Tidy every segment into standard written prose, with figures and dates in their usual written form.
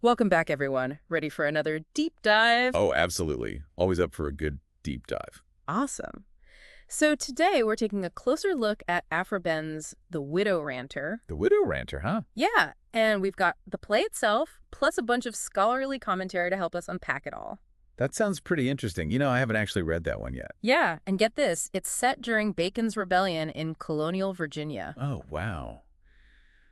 Welcome back, everyone. Ready for another deep dive? Oh, absolutely. Always up for a good deep dive. Awesome. So today we're taking a closer look at Aphra Behn's The Widow Ranter. The Widow Ranter, huh? Yeah, and we've got the play itself, plus a bunch of scholarly commentary to help us unpack it all. That sounds pretty interesting. I haven't actually read that one yet. Yeah, and get this, it's set during Bacon's rebellion in Colonial Virginia. Oh, wow.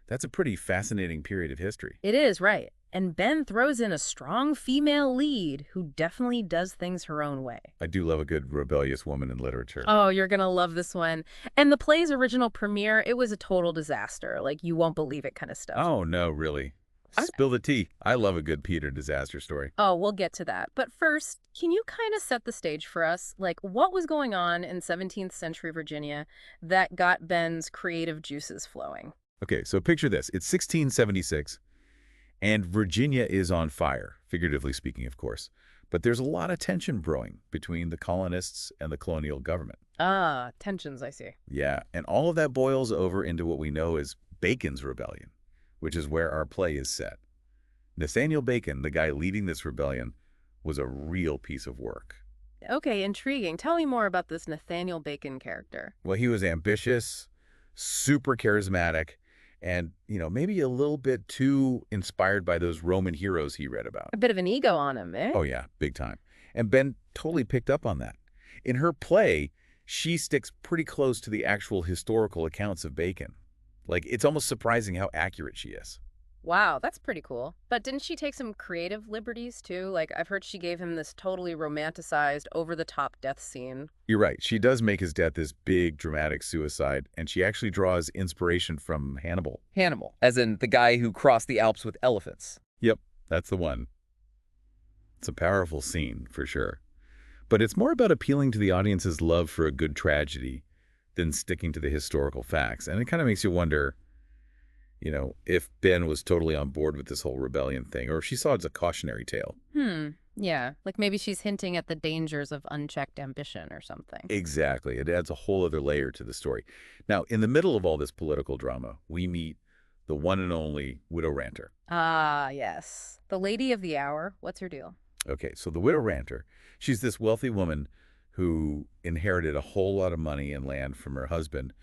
That's a pretty fascinating period of history. It is, right. And Behn throws in a strong female lead who definitely does things her own way. I do love a good rebellious woman in literature. Oh, you're gonna love this one. And the play's original premiere, it was a total disaster. Like, you won't believe it kind of stuff. Oh, no, really. Okay. Spill the tea. I love a good Peter disaster story. Oh, we'll get to that. But first, can you kind of set the stage for us? Like, what was going on in 17th century Virginia that got Behn's creative juices flowing? Okay, so picture this. It's 1676, and Virginia is on fire, figuratively speaking, of course. But there's a lot of tension brewing between the colonists and the colonial government. Ah, tensions, I see. Yeah, and all of that boils over into what we know as Bacon's Rebellion, which is where our play is set. Nathaniel Bacon, the guy leading this rebellion, was a real piece of work. Okay, intriguing. Tell me more about this Nathaniel Bacon character. Well, he was ambitious, super charismatic, and, maybe a little bit too inspired by those Roman heroes he read about. A bit of an ego on him, eh? Oh, yeah, big time. And Ben totally picked up on that. In her play, she sticks pretty close to the actual historical accounts of Bacon. Like, it's almost surprising how accurate she is. Wow, that's pretty cool. But didn't she take some creative liberties too? Like, I've heard she gave him this totally romanticized, over-the-top death scene. You're right. She does make his death this big, dramatic suicide, and she actually draws inspiration from Hannibal. Hannibal, as in the guy who crossed the Alps with elephants. Yep, that's the one. It's a powerful scene, for sure. But it's more about appealing to the audience's love for a good tragedy than sticking to the historical facts. And it kind of makes you wonder, if Ben was totally on board with this whole rebellion thing, or if she saw it as a cautionary tale. Yeah. Like maybe she's hinting at the dangers of unchecked ambition or something. Exactly. It adds a whole other layer to the story. Now, in the middle of all this political drama, we meet the one and only Widow Ranter. Ah, yes. The lady of the hour. What's her deal? Okay, so the Widow Ranter, she's this wealthy woman who inherited a whole lot of money and land from her husband,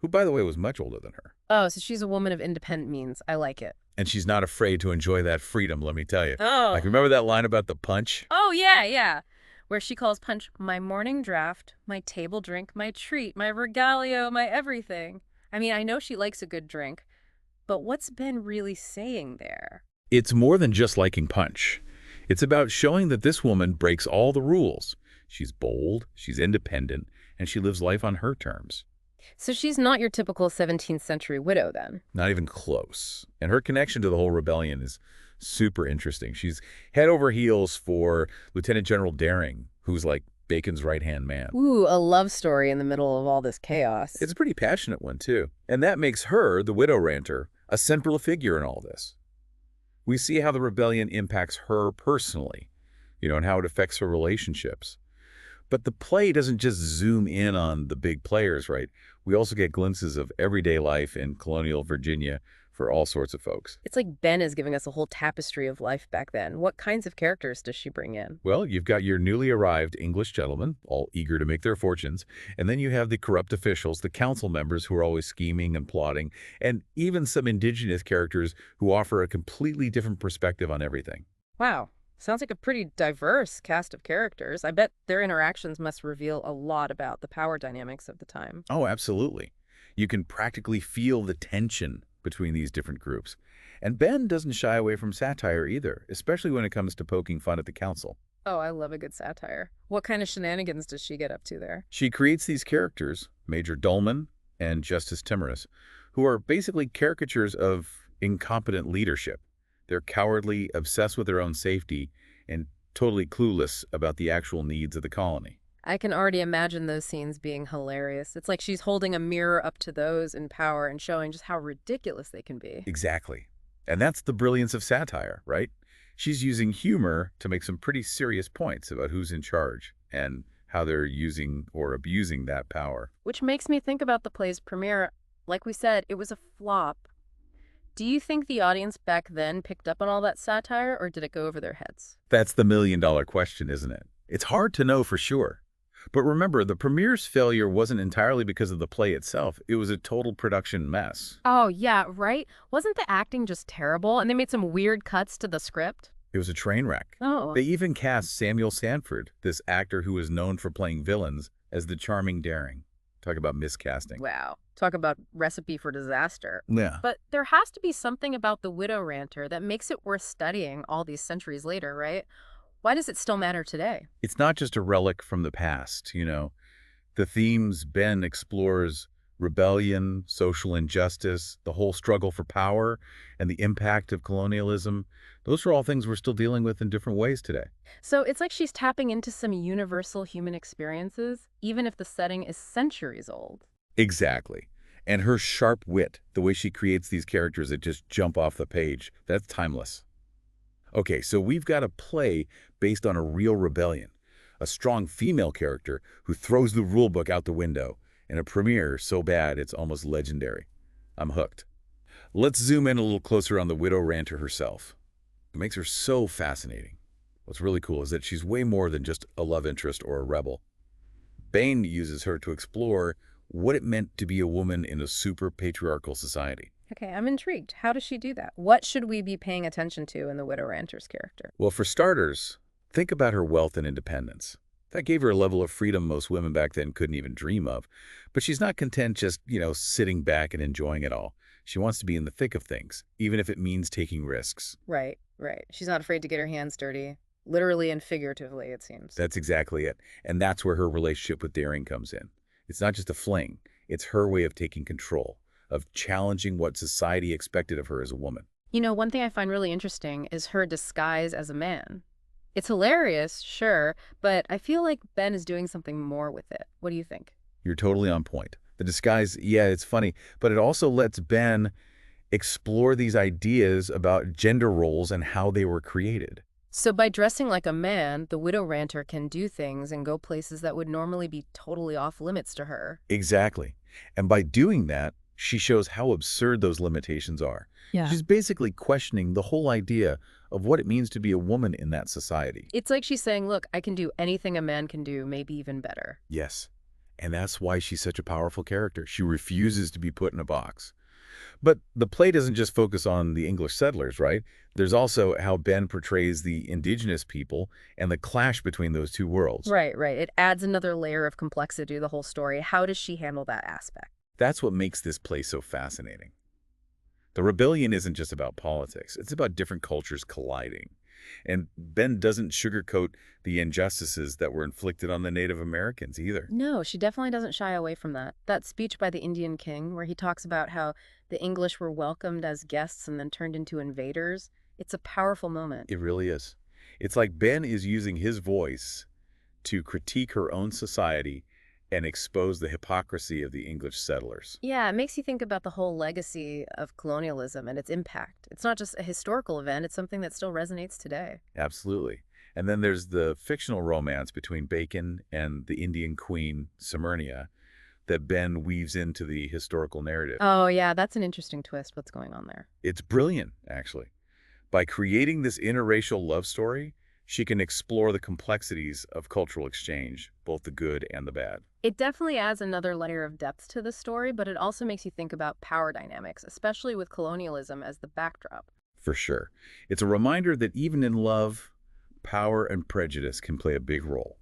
who, by the way, was much older than her. Oh, so she's a woman of independent means. I like it. And she's not afraid to enjoy that freedom, let me tell you. Oh. Like, remember that line about the punch? Oh, yeah. Where she calls punch my morning draft, my table drink, my treat, my regalio, my everything. I mean, I know she likes a good drink, but what's Ben really saying there? It's more than just liking punch. It's about showing that this woman breaks all the rules. She's bold, she's independent, and she lives life on her terms. So she's not your typical 17th century widow, then? Not even close. And her connection to the whole rebellion is super interesting. She's head over heels for Lieutenant General Daring, who's like Bacon's right-hand man. Ooh, a love story in the middle of all this chaos. It's a pretty passionate one, too. And that makes her, the Widow Ranter, a central figure in all this. We see how the rebellion impacts her personally, and how it affects her relationships. But the play doesn't just zoom in on the big players, right? We also get glimpses of everyday life in colonial Virginia for all sorts of folks. It's like Ben is giving us a whole tapestry of life back then. What kinds of characters does she bring in? Well, you've got your newly arrived English gentlemen, all eager to make their fortunes, and then you have the corrupt officials, the council members who are always scheming and plotting, and even some indigenous characters who offer a completely different perspective on everything. Wow. Sounds like a pretty diverse cast of characters. I bet their interactions must reveal a lot about the power dynamics of the time. Oh, absolutely. You can practically feel the tension between these different groups. And Ben doesn't shy away from satire either, especially when it comes to poking fun at the council. Oh, I love a good satire. What kind of shenanigans does she get up to there? She creates these characters, Major Dolman and Justice Timorous, who are basically caricatures of incompetent leadership. They're cowardly, obsessed with their own safety, and totally clueless about the actual needs of the colony. I can already imagine those scenes being hilarious. It's like she's holding a mirror up to those in power and showing just how ridiculous they can be. Exactly. And that's the brilliance of satire, right? She's using humor to make some pretty serious points about who's in charge and how they're using or abusing that power. Which makes me think about the play's premiere. Like we said, it was a flop. Do you think the audience back then picked up on all that satire, or did it go over their heads? That's the million-dollar question, isn't it? It's hard to know for sure. But remember, the premiere's failure wasn't entirely because of the play itself. It was a total production mess. Oh, yeah, right? Wasn't the acting just terrible? And they made some weird cuts to the script? It was a train wreck. Oh, They even cast Samuel Sanford, this actor who was known for playing villains, as the charming Daring. Talk about miscasting. wow. Talk about recipe for disaster. Yeah. But there has to be something about the widow ranter that makes it worth studying all these centuries later, right? Why does it still matter today? It's not just a relic from the past, you know. The themes Behn explores rebellion, social injustice, the whole struggle for power, and the impact of colonialism. Those are all things we're still dealing with in different ways today. So it's like she's tapping into some universal human experiences, even if the setting is centuries old. Exactly. And her sharp wit, the way she creates these characters that just jump off the page, that's timeless. Okay, so we've got a play based on a real rebellion, a strong female character who throws the rulebook out the window, and a premiere so bad it's almost legendary. I'm hooked. Let's zoom in a little closer on the widow ranter herself. What makes her so fascinating? What's really cool is that she's way more than just a love interest or a rebel. Behn uses her to explore what it meant to be a woman in a super patriarchal society. Okay, I'm intrigued. How does she do that? What should we be paying attention to in the widow ranter's character? Well, for starters, think about her wealth and independence. That gave her a level of freedom most women back then couldn't even dream of. But she's not content just, sitting back and enjoying it all. She wants to be in the thick of things, even if it means taking risks. Right, right. She's not afraid to get her hands dirty. Literally and figuratively, it seems. That's exactly it. And that's where her relationship with Daring comes in. It's not just a fling. It's her way of taking control, of challenging what society expected of her as a woman. One thing I find really interesting is her disguise as a man. It's hilarious, sure, but I feel like Ben is doing something more with it. What do you think? You're totally on point. The disguise, yeah, it's funny, but it also lets Ben explore these ideas about gender roles and how they were created. So by dressing like a man, the widow ranter can do things and go places that would normally be totally off limits to her. Exactly. And by doing that, she shows how absurd those limitations are. Yeah. She's basically questioning the whole idea of what it means to be a woman in that society. It's like she's saying, look, I can do anything a man can do, maybe even better. Yes. And that's why she's such a powerful character. She refuses to be put in a box. But the play doesn't just focus on the English settlers, right? There's also how Ben portrays the indigenous people and the clash between those two worlds. Right, right. It adds another layer of complexity to the whole story. How does she handle that aspect? That's what makes this play so fascinating. The rebellion isn't just about politics. It's about different cultures colliding. And Ben doesn't sugarcoat the injustices that were inflicted on the Native Americans either. No, she definitely doesn't shy away from that. That speech by the Indian king, where he talks about how the English were welcomed as guests and then turned into invaders, it's a powerful moment. It really is. It's like Ben is using his voice to critique her own society and expose the hypocrisy of the English settlers. Yeah, it makes you think about the whole legacy of colonialism and its impact. It's not just a historical event, it's something that still resonates today. Absolutely. And then there's the fictional romance between Bacon and the Indian queen, Smyrna, that Ben weaves into the historical narrative. Oh, yeah, that's an interesting twist. What's going on there? It's brilliant, actually. By creating this interracial love story, she can explore the complexities of cultural exchange, both the good and the bad. It definitely adds another layer of depth to the story, but it also makes you think about power dynamics, especially with colonialism as the backdrop. For sure. It's a reminder that even in love, power and prejudice can play a big role.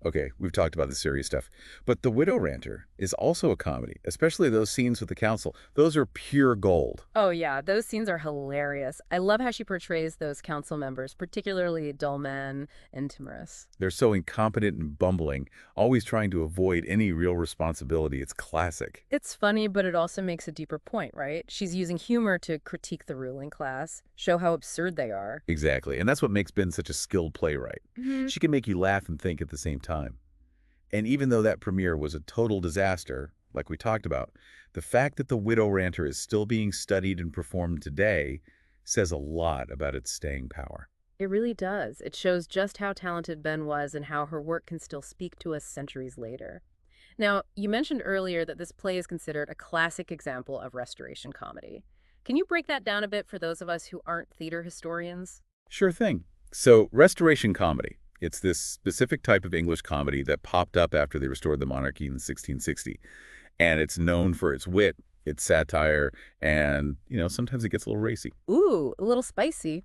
Okay, we've talked about the serious stuff, but The Widow Ranter is also a comedy, especially those scenes with the council. Those are pure gold. Oh, yeah, those scenes are hilarious. I love how she portrays those council members, particularly Dolman and Timorous. They're so incompetent and bumbling, always trying to avoid any real responsibility. It's classic. It's funny, but it also makes a deeper point, right? She's using humor to critique the ruling class, show how absurd they are. Exactly, and that's what makes Ben such a skilled playwright. She can make you laugh and think at the same time. And even though that premiere was a total disaster, like we talked about, the fact that The Widow Ranter is still being studied and performed today says a lot about its staying power. It really does. It shows just how talented Ben was and how her work can still speak to us centuries later. Now, you mentioned earlier that this play is considered a classic example of Restoration comedy. Can you break that down a bit for those of us who aren't theater historians? Sure thing. So, Restoration comedy. It's this specific type of English comedy that popped up after they restored the monarchy in 1660. And it's known for its wit, its satire, and, sometimes it gets a little racy. Ooh, a little spicy.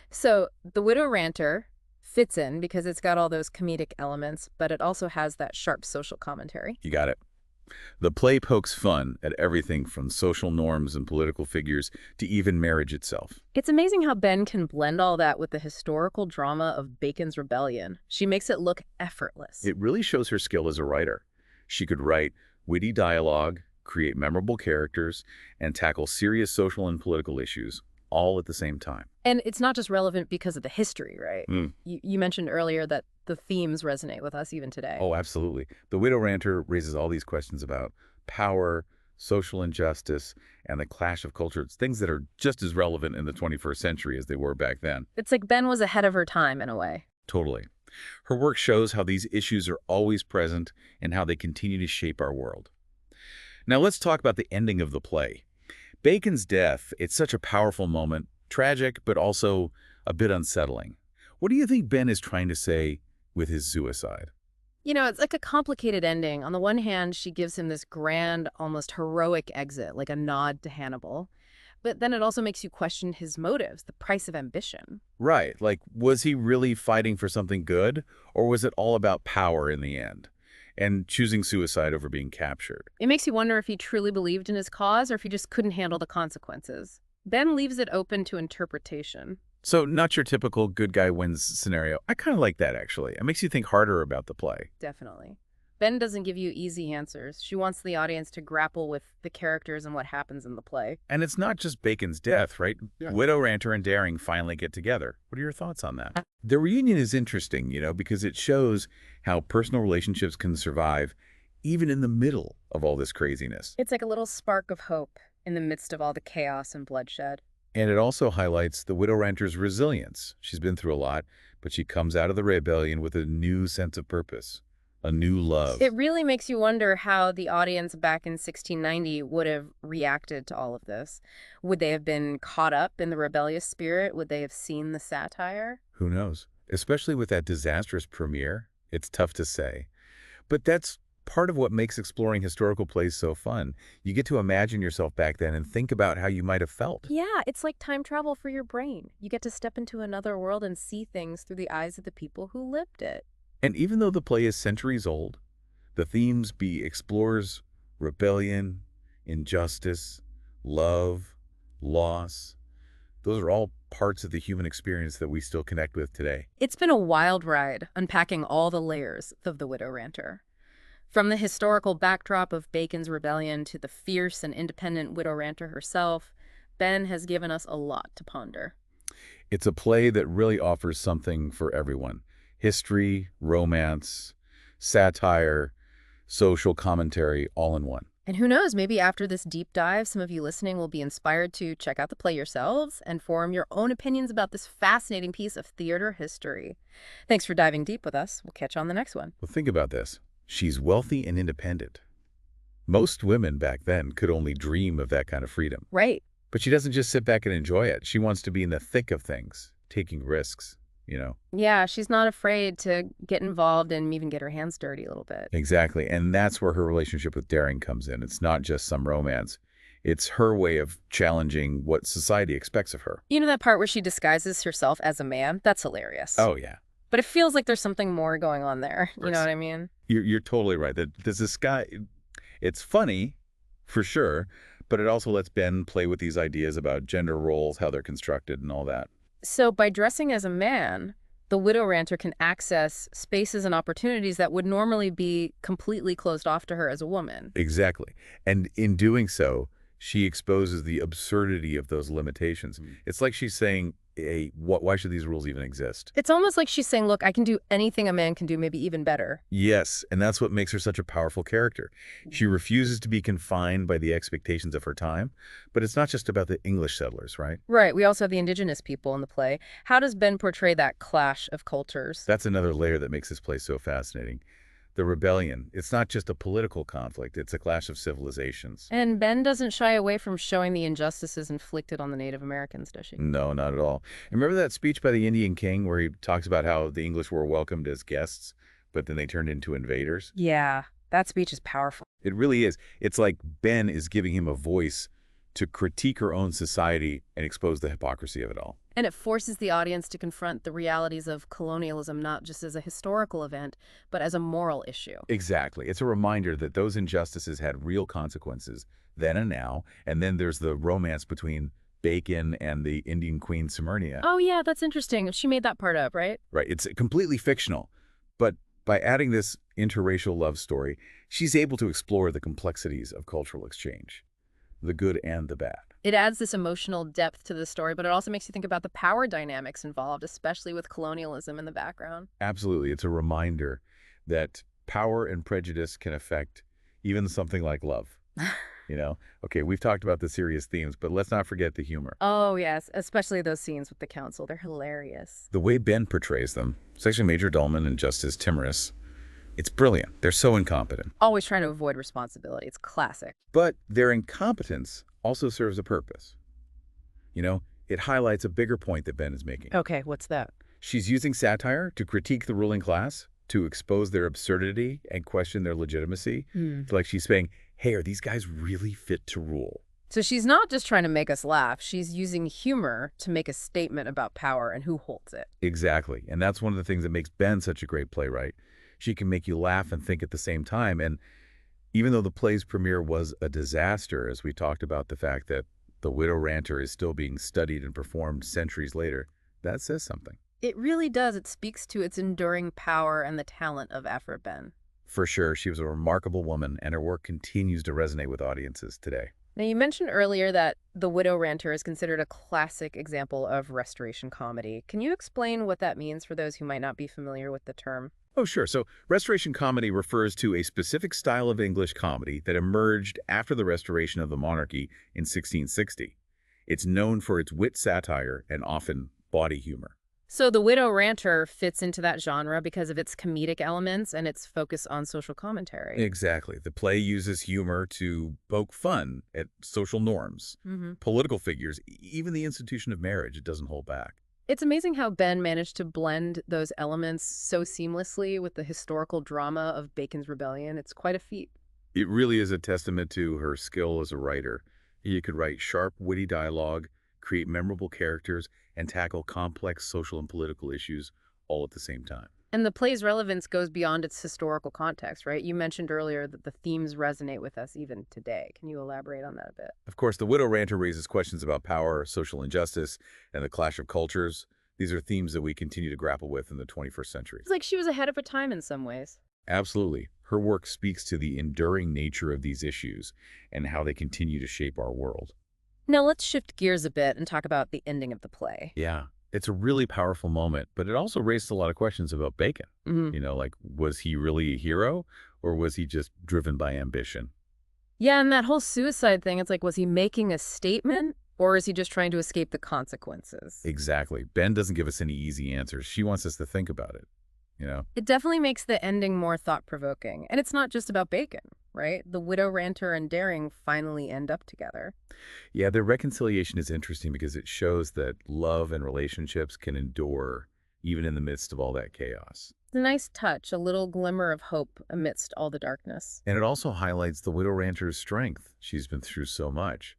So, The Widow Ranter fits in because it's got all those comedic elements, but it also has that sharp social commentary. You got it. The play pokes fun at everything from social norms and political figures to even marriage itself. It's amazing how Behn can blend all that with the historical drama of Bacon's Rebellion. She makes it look effortless. It really shows her skill as a writer. She could write witty dialogue, create memorable characters, and tackle serious social and political issues all at the same time. And it's not just relevant because of the history, right? Mm. You mentioned earlier that the themes resonate with us even today. Oh, absolutely. The Widow Ranter raises all these questions about power, social injustice, and the clash of cultures, things that are just as relevant in the 21st century as they were back then. It's like Behn was ahead of her time in a way. Totally. Her work shows how these issues are always present and how they continue to shape our world. Now let's talk about the ending of the play. Bacon's death, it's such a powerful moment, tragic, but also a bit unsettling. What do you think Behn is trying to say with his suicide? It's like a complicated ending. On the one hand, she gives him this grand, almost heroic exit, like a nod to Hannibal. But then it also makes you question his motives, the price of ambition. Right, like, was he really fighting for something good, or was it all about power in the end? And choosing suicide over being captured. It makes you wonder if he truly believed in his cause or if he just couldn't handle the consequences. Behn leaves it open to interpretation. So not your typical good guy wins scenario. I kind of like that, actually. It makes you think harder about the play. Definitely. Behn doesn't give you easy answers. She wants the audience to grapple with the characters and what happens in the play. And it's not just Bacon's death, right? Yeah. Widow Ranter and Daring finally get together. What are your thoughts on that? The reunion is interesting, because it shows how personal relationships can survive even in the middle of all this craziness. It's like a little spark of hope in the midst of all the chaos and bloodshed. And it also highlights the Widow Ranter's resilience. She's been through a lot, but she comes out of the rebellion with a new sense of purpose. A new love. It really makes you wonder how the audience back in 1690 would have reacted to all of this. Would they have been caught up in the rebellious spirit? Would they have seen the satire? Who knows? Especially with that disastrous premiere, it's tough to say. But that's part of what makes exploring historical plays so fun. You get to imagine yourself back then and think about how you might have felt. Yeah, it's like time travel for your brain. You get to step into another world and see things through the eyes of the people who lived it. And even though the play is centuries old, the themes explores rebellion, injustice, love, loss. Those are all parts of the human experience that we still connect with today. It's been a wild ride, unpacking all the layers of the Widow Ranter. From the historical backdrop of Bacon's rebellion to the fierce and independent Widow Ranter herself, Behn has given us a lot to ponder. It's a play that really offers something for everyone. History, romance, satire, social commentary, all in one. And who knows, maybe after this deep dive, some of you listening will be inspired to check out the play yourselves and form your own opinions about this fascinating piece of theater history. Thanks for diving deep with us. We'll catch you on the next one. Well, think about this. She's wealthy and independent. Most women back then could only dream of that kind of freedom. Right. But she doesn't just sit back and enjoy it. She wants to be in the thick of things, taking risks. Yeah, she's not afraid to get involved and even get her hands dirty a little bit. Exactly. And that's where her relationship with Daring comes in. It's not just some romance. It's her way of challenging what society expects of her. You know that part where she disguises herself as a man? That's hilarious. Oh, yeah. But it feels like there's something more going on there. You know what I mean? You're totally right. There's this guy, it's funny, for sure, but it also lets Ben play with these ideas about gender roles, how they're constructed, and all that. So by dressing as a man, the Widow Ranter can access spaces and opportunities that would normally be completely closed off to her as a woman. Exactly. And in doing so, she exposes the absurdity of those limitations. It's like she's saying, hey, why should these rules even exist? It's almost like she's saying, look, I can do anything a man can do, maybe even better. Yes, and that's what makes her such a powerful character. She refuses to be confined by the expectations of her time, but it's not just about the English settlers, right? Right. We also have the indigenous people in the play. How does Behn portray that clash of cultures? That's another layer that makes this play so fascinating. The rebellion, it's not just a political conflict, it's a clash of civilizations. And Behn doesn't shy away from showing the injustices inflicted on the Native Americans, does she? No, not at all. And remember that speech by the Indian king where he talks about how the English were welcomed as guests, but then they turned into invaders? Yeah, that speech is powerful. It really is. It's like Ben is giving him a voice to critique her own society and expose the hypocrisy of it all. And it forces the audience to confront the realities of colonialism not just as a historical event, but as a moral issue. Exactly. It's a reminder that those injustices had real consequences then and now, and then there's the romance between Bacon and the Indian queen Smyrna. Oh yeah, that's interesting. She made that part up, right? Right. It's completely fictional, but by adding this interracial love story, she's able to explore the complexities of cultural exchange, the good and the bad. It adds this emotional depth to the story, but it also makes you think about the power dynamics involved, especially with colonialism in the background. Absolutely. It's a reminder that power and prejudice can affect even something like love. Okay, we've talked about the serious themes, but let's not forget the humor. Oh yes, especially those scenes with the council. They're hilarious. The way Ben portrays them, especially Major Dolman and Justice Timorous, it's brilliant. They're so incompetent. Always trying to avoid responsibility. It's classic. But their incompetence also serves a purpose. It highlights a bigger point that Ben is making. Okay, what's that? She's using satire to critique the ruling class, to expose their absurdity and question their legitimacy. Like she's saying, hey, are these guys really fit to rule? So she's not just trying to make us laugh. She's using humor to make a statement about power and who holds it. Exactly. And that's one of the things that makes Ben such a great playwright. She can make you laugh and think at the same time. And even though the play's premiere was a disaster, as we talked about the fact that the widow Ranter is still being studied and performed centuries later, that says something. It really does. It speaks to its enduring power and the talent of Aphra Behn. For sure, she was a remarkable woman, and her work continues to resonate with audiences today. Now, you mentioned earlier that The Widow Ranter is considered a classic example of Restoration comedy. Can you explain what that means for those who might not be familiar with the term? Oh, sure. So Restoration comedy refers to a specific style of English comedy that emerged after the restoration of the monarchy in 1660. It's known for its wit, satire, and often bawdy humor. So The Widow Ranter fits into that genre because of its comedic elements and its focus on social commentary. Exactly. The play uses humor to poke fun at social norms, political figures, even the institution of marriage. It doesn't hold back. It's amazing how Behn managed to blend those elements so seamlessly with the historical drama of Bacon's Rebellion. It's quite a feat. It really is a testament to her skill as a writer. You could write sharp, witty dialogue, create memorable characters, and tackle complex social and political issues all at the same time. And the play's relevance goes beyond its historical context, right? You mentioned earlier that the themes resonate with us even today. Can you elaborate on that a bit? Of course, The Widow Ranter raises questions about power, social injustice, and the clash of cultures. These are themes that we continue to grapple with in the 21st century. It's like she was ahead of her time in some ways. Absolutely. Her work speaks to the enduring nature of these issues and how they continue to shape our world. Now let's shift gears a bit and talk about the ending of the play. Yeah, it's a really powerful moment, but it also raises a lot of questions about Bacon. Like, was he really a hero, or was he just driven by ambition? Yeah, and that whole suicide thing, it's like, was he making a statement, or is he just trying to escape the consequences? Exactly. Ben doesn't give us any easy answers. She wants us to think about it. It definitely makes the ending more thought-provoking. And it's not just about Bacon, right? The widow Ranter and Daring finally end up together. Yeah, their reconciliation is interesting because it shows that love and relationships can endure even in the midst of all that chaos. It's a nice touch, a little glimmer of hope amidst all the darkness. And it also highlights the widow Ranter's strength. She's been through so much,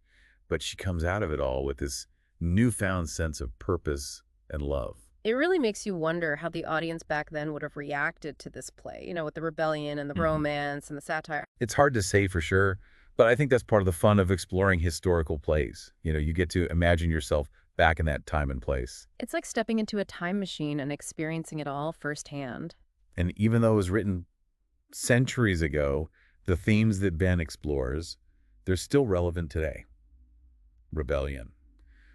but she comes out of it all with this newfound sense of purpose and love. It really makes you wonder how the audience back then would have reacted to this play, with the rebellion and the romance and the satire. It's hard to say for sure, but I think that's part of the fun of exploring historical plays. You get to imagine yourself back in that time and place. It's like stepping into a time machine and experiencing it all firsthand. And even though it was written centuries ago, the themes that Ben explores, they're still relevant today. Rebellion,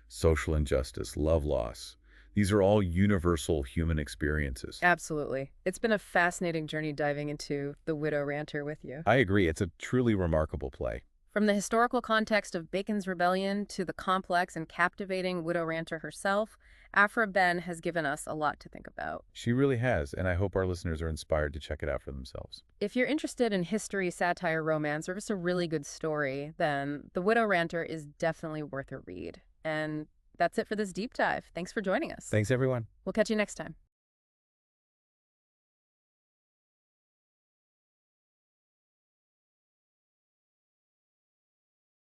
social injustice, love loss. These are all universal human experiences. Absolutely. It's been a fascinating journey diving into The Widow Ranter with you. I agree. It's a truly remarkable play. From From the historical context of Bacon's rebellion to the complex and captivating widow Ranter herself, Aphra Behn has given us a lot to think about. She really has, and I hope our listeners are inspired to check it out for themselves. If you're interested in history, satire, romance, or just a really good story, then The Widow Ranter is definitely worth a read. And that's it for this deep dive. Thanks for joining us. Thanks, everyone. We'll catch you next time.